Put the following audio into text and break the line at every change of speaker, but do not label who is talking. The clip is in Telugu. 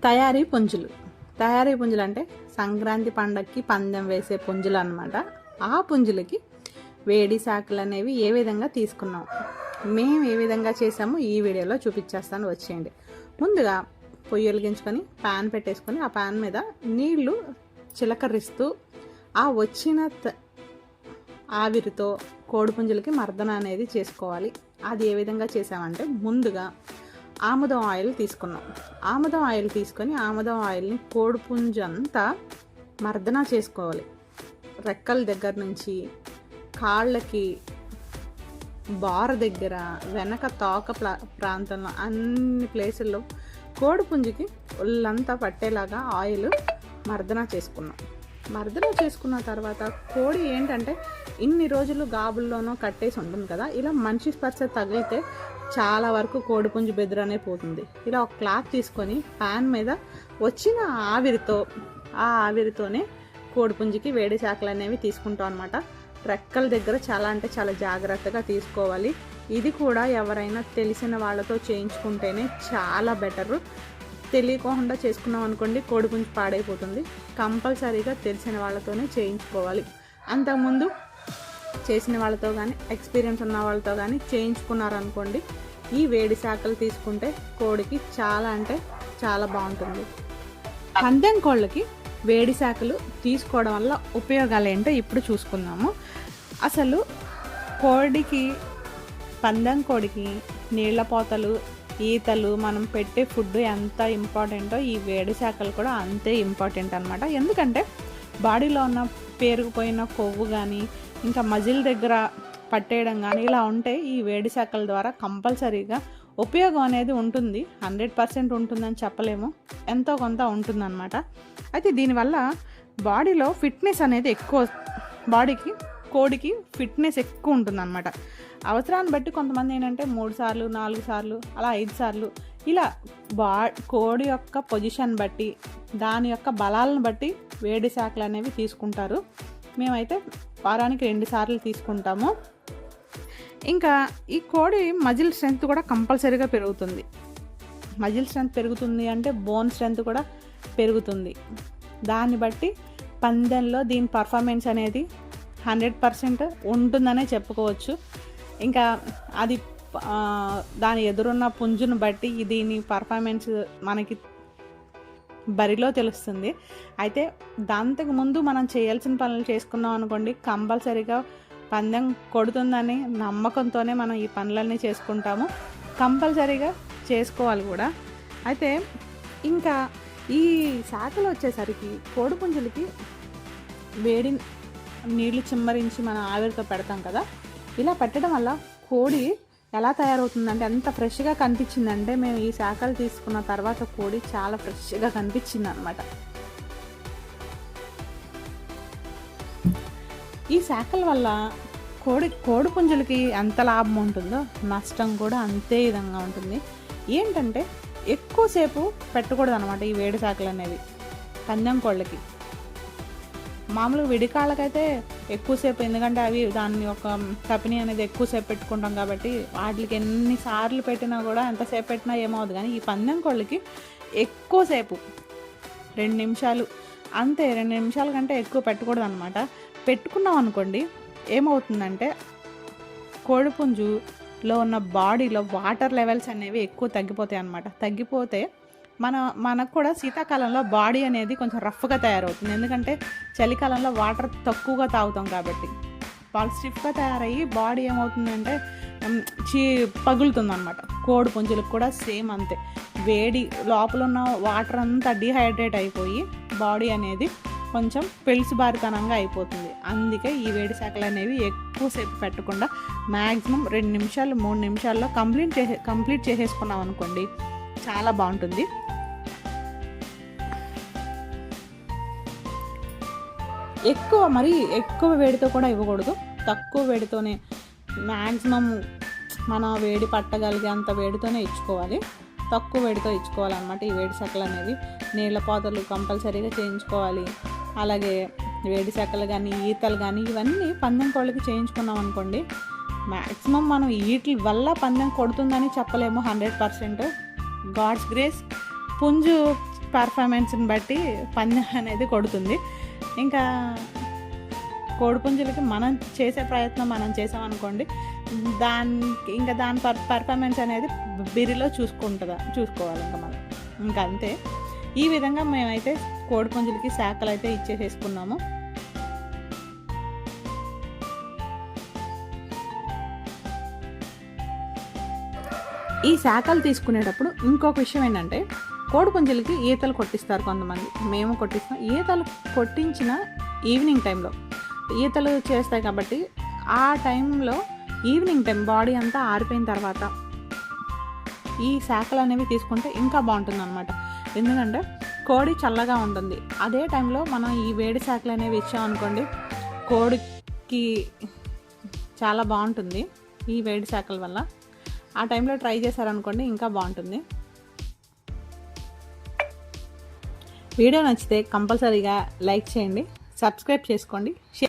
తయారీ పుంజులు. తయారీ పుంజులు అంటే సంక్రాంతి పండగకి పందెం వేసే పుంజులు అనమాట. ఆ పుంజులకి వేడి శాఖలు అనేవి ఏ విధంగా తీసుకున్నాం, మేము ఏ విధంగా చేసామో ఈ వీడియోలో చూపించేస్తాను, వచ్చేయండి. ముందుగా పొయ్యి వెలిగించుకొని ప్యాన్ పెట్టేసుకొని ఆ ప్యాన్ మీద నీళ్లు చిలకరిస్తూ ఆ వచ్చిన ఆవిరితో కోడిపుంజులకి మర్దన అనేది చేసుకోవాలి. అది ఏ విధంగా చేసామంటే, ముందుగా ఆముదం ఆయిల్ తీసుకున్నాం. ఆముదం ఆయిల్ తీసుకొని ఆముదం ఆయిల్ని కోడిపుంజు అంతా మర్దన చేసుకోవాలి. రెక్కల దగ్గర నుంచి కాళ్ళకి, బార దగ్గర, వెనక తోక ప్రాంతంలో అన్ని ప్లేసుల్లో కోడిపుంజుకి ఒళ్ళంతా పట్టేలాగా ఆయిల్ మర్దన చేసుకున్నాం. మర్దన చేసుకున్న తర్వాత కోడి ఏంటంటే ఇన్ని రోజులు గాబుల్లోనో కట్టేసి ఉంటుంది కదా, ఇలా మనిషి స్పర్శ తగిలితే చాలా వరకు కోడిపుంజు బెదురనే పోతుంది. ఇలా ఒక క్లాత్ తీసుకొని ప్యాన్ మీద వచ్చిన ఆవిరితోనే కోడిపుంజుకి వేడి శాఖలు అనేవి తీసుకుంటాం అనమాట. రెక్కల దగ్గర చాలా అంటే చాలా జాగ్రత్తగా తీసుకోవాలి. ఇది కూడా ఎవరైనా తెలిసిన వాళ్ళతో చేయించుకుంటేనే చాలా బెటరు. తెలియకుండా చేసుకున్నాం అనుకోండి, కోడిపుంజు పాడైపోతుంది. కంపల్సరీగా తెలిసిన వాళ్ళతోనే చేయించుకోవాలి. అంతకుముందు చేసిన వాళ్ళతో కానీ, ఎక్స్పీరియన్స్ ఉన్న వాళ్ళతో కానీ చేయించుకున్నారనుకోండి, ఈ వేడి శాఖలు తీసుకుంటే కోడికి చాలా అంటే చాలా బాగుంటుంది. పందెం కోళ్ళకి వేడి శాఖలు తీసుకోవడం వల్ల ఉపయోగాలు ఏంటో ఇప్పుడు చూసుకుందాము. అసలు పందెం కోడికి నీళ్ళ పోతలు, ఈతలు, మనం పెట్టే ఫుడ్ ఎంత ఇంపార్టెంటో ఈ వేడి శాఖలు కూడా అంతే ఇంపార్టెంట్ అనమాట. ఎందుకంటే బాడీలో ఉన్న పేరుకుపోయిన కొవ్వు కానీ, ఇంకా మజిల్ దగ్గర పట్టేయడం కానీ ఇలా ఉంటే ఈ వేడి శాఖల ద్వారా కంపల్సరీగా ఉపయోగం అనేది ఉంటుంది. 100% ఉంటుందని చెప్పలేము, ఎంతో కొంత ఉంటుందన్నమాట. అయితే దీనివల్ల బాడీలో ఫిట్నెస్ అనేది ఎక్కువ, కోడికి ఫిట్నెస్ ఎక్కువ ఉంటుందన్నమాట. అవసరాన్ని బట్టి కొంతమంది ఏంటంటే 3 సార్లు, 4 సార్లు, అలా 5 సార్లు ఇలా కోడి యొక్క పొజిషన్ బట్టి, దాని యొక్క బలాలను బట్టి వేడి శాఖలు అనేవి తీసుకుంటారు. మేమైతే వారానికి 2 సార్లు తీసుకుంటాము. ఇంకా ఈ కోడి మజిల్ స్ట్రెంత్ కూడా కంపల్సరీగా పెరుగుతుంది. మజిల్ స్ట్రెంత్ పెరుగుతుంది అంటే బోన్ స్ట్రెంత్ కూడా పెరుగుతుంది. దాన్ని బట్టి పందెంలో దీని పర్ఫార్మెన్స్ అనేది 100% ఉంటుందనే చెప్పుకోవచ్చు. ఇంకా అది దాని ఎదురున్న పుంజును బట్టి దీని పర్ఫార్మెన్స్ మనకి బరిలో తెలుస్తుంది. అయితే దాంతకు ముందు మనం చేయాల్సిన పనులు చేసుకున్నాం అనుకోండి, కంపల్సరీగా పందెం కొడుతుందని నమ్మకంతోనే మనం ఈ పనులన్నీ చేసుకుంటాము. కంపల్సరీగా చేసుకోవాలి కూడా. అయితే ఇంకా ఈ శాఖలు వచ్చేసరికి కోడిపుంజులకి వేడి నీళ్లు చిమ్మరించి మనం ఆవిరితో పెడతాం కదా, ఇలా పెట్టడం వల్ల కోడి ఎలా తయారవుతుందంటే ఎంత ఫ్రెష్గా కనిపించిందంటే, మేము ఈ శాఖలు తీసుకున్న తర్వాత కోడి చాలా ఫ్రెష్గా కనిపించింది అనమాట. ఈ శాఖల వల్ల కోడిపుంజులకి ఎంత లాభం ఉంటుందో నష్టం కూడా అంతే విధంగా ఉంటుంది. ఏంటంటే ఎక్కువసేపు పెట్టకూడదు అనమాట ఈ వేడి శాఖలు అనేవి. పందెం కోళ్ళకి మామూలుగా విడికాళ్ళకైతే ఎక్కువసేపు, ఎందుకంటే అవి దాని యొక్క కపిని అనేది ఎక్కువసేపు పెట్టుకుంటాం కాబట్టి వాటికి ఎన్నిసార్లు పెట్టినా కూడా ఎంతసేపు పెట్టినా ఏమవుతుంది. కానీ ఈ పందెం కోళ్ళకి ఎక్కువసేపు 2 నిమిషాలు అంతే, 2 నిమిషాల కంటే ఎక్కువ పెట్టకూడదు అనమాట. పెట్టుకున్నాం అనుకోండి ఏమవుతుందంటే కోడిపుంజులో ఉన్న బాడీలో వాటర్ లెవెల్స్ అనేవి ఎక్కువ తగ్గిపోతాయి అన్నమాట. తగ్గిపోతే మనకు కూడా శీతాకాలంలో బాడీ అనేది కొంచెం రఫ్గా తయారవుతుంది. ఎందుకంటే చలికాలంలో వాటర్ తక్కువగా తాగుతాం కాబట్టి వాళ్ళు స్టిఫ్గా తయారయ్యి బాడీ ఏమవుతుందంటే పగులుతుంది అనమాట. కోడిపుంజులకు కూడా సేమ్ అంతే, వేడి లోపల ఉన్న వాటర్ అంతా డీహైడ్రేట్ అయిపోయి బాడీ అనేది కొంచెం పెళుసుబారితనంగా అయిపోతుంది. అందుకే ఈ వేడి శాఖలు అనేవి ఎక్కువసేపు పెట్టకుండా మ్యాక్సిమం 2 నిమిషాలు 3 నిమిషాల్లో కంప్లీట్ చేసేసుకున్నాం అనుకోండి, చాలా బాగుంటుంది. ఎక్కువ వేడితో కూడా ఇవ్వకూడదు, తక్కువ వేడితోనే మ్యాక్సిమం మన వేడి పట్టగలిగే అంత వేడితోనే ఇచ్చుకోవాలి. తక్కువ వేడితో ఇచ్చుకోవాలన్నమాట. ఈ వేడి శాఖలు అనేవి నీళ్ళ పాతలు కంపల్సరీగా చేయించుకోవాలి. అలాగే వేడి శాఖలు కానీ, ఈతలు కానీ ఇవన్నీ పందెం కోళ్ళకి చేయించుకున్నాం అనుకోండి, మ్యాక్సిమం మనం వీటి వల్ల పందెం కొడుతుందని చెప్పలేము 100%. గాడ్స్ గ్రేస్ పుంజు పర్ఫార్మెన్స్ని బట్టి పందెం అనేది కొడుతుంది. ఇంకా కోడిపుంజులకి మనం చేసే ప్రయత్నం మనం చేసామనుకోండి, దాని పర్ఫార్మెన్స్ అనేది బిరిలో చూసుకోవాలి ఇంకా మనం. ఇంకా అంతే. ఈ విధంగా మేమైతే కోడిపుంజులకి శాఖలు అయితే ఇచ్చేసేసుకున్నాము. ఈ శాఖలు తీసుకునేటప్పుడు ఇంకొక విషయం ఏంటంటే, కోడిపుంజులకి ఈతలు కొట్టిస్తారు కొంతమంది, మేము కొట్టిస్తాం. ఈతలు కొట్టించిన ఈవినింగ్ టైంలో ఈతలు చేస్తాయి కాబట్టి ఆ టైంలో ఈవినింగ్ టైం బాడీ అంతా ఆరిపోయిన తర్వాత ఈ శాఖలు అనేవి తీసుకుంటే ఇంకా బాగుంటుంది అనమాట. ఎందుకంటే కోడి చల్లగా ఉంటుంది. అదే టైంలో మనం ఈ వేడి శాఖలు అనేవి ఇచ్చామనుకోండి, కోడికి చాలా బాగుంటుంది ఈ వేడి శాఖల వల్ల. ఆ టైంలో ట్రై చేశారనుకోండి ఇంకా బాగుంటుంది. వీడియో నచ్చితే కంపల్సరీగా లైక్ చేయండి, సబ్స్క్రైబ్ చేసుకోండి, షేర్